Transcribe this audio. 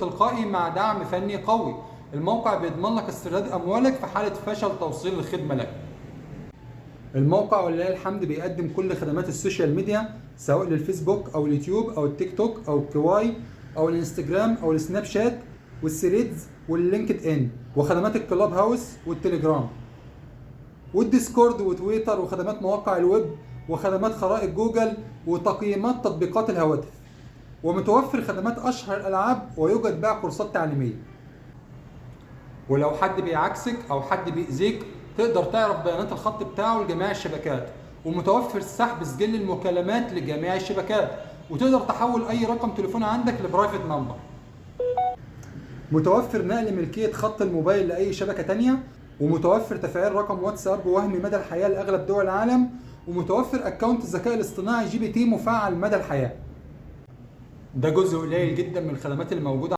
وتلقائي مع دعم فني قوي. الموقع بيضمن لك استرداد أموالك في حالة فشل توصيل الخدمة لك. الموقع ولله الحمد بيقدم كل خدمات السوشيال ميديا، سواء للفيسبوك او اليوتيوب او التيك توك او الكواي او الانستجرام او السناب شات والثريدز واللينكد ان، وخدمات الكلاب هاوس والتليجرام والديسكورد وتويتر، وخدمات مواقع الويب، وخدمات خرائط جوجل، وتقييمات تطبيقات الهواتف. ومتوفر خدمات اشهر الالعاب، ويوجد بيع كورسات تعليميه. ولو حد بيعكسك او حد بيأذيك تقدر تعرف بيانات الخط بتاعه لجميع الشبكات. ومتوفر سحب سجل المكالمات لجميع الشبكات، وتقدر تحول اي رقم تليفون عندك لبرايفت نمبر. متوفر نقل ملكية خط الموبايل لأي شبكة تانية، ومتوفر تفعيل رقم واتساب وهمي مدى الحياة لأغلب دول العالم، ومتوفر اكونت الذكاء الاصطناعي GPT مفعل مدى الحياة. ده جزء قليل جدا من الخدمات اللي موجودة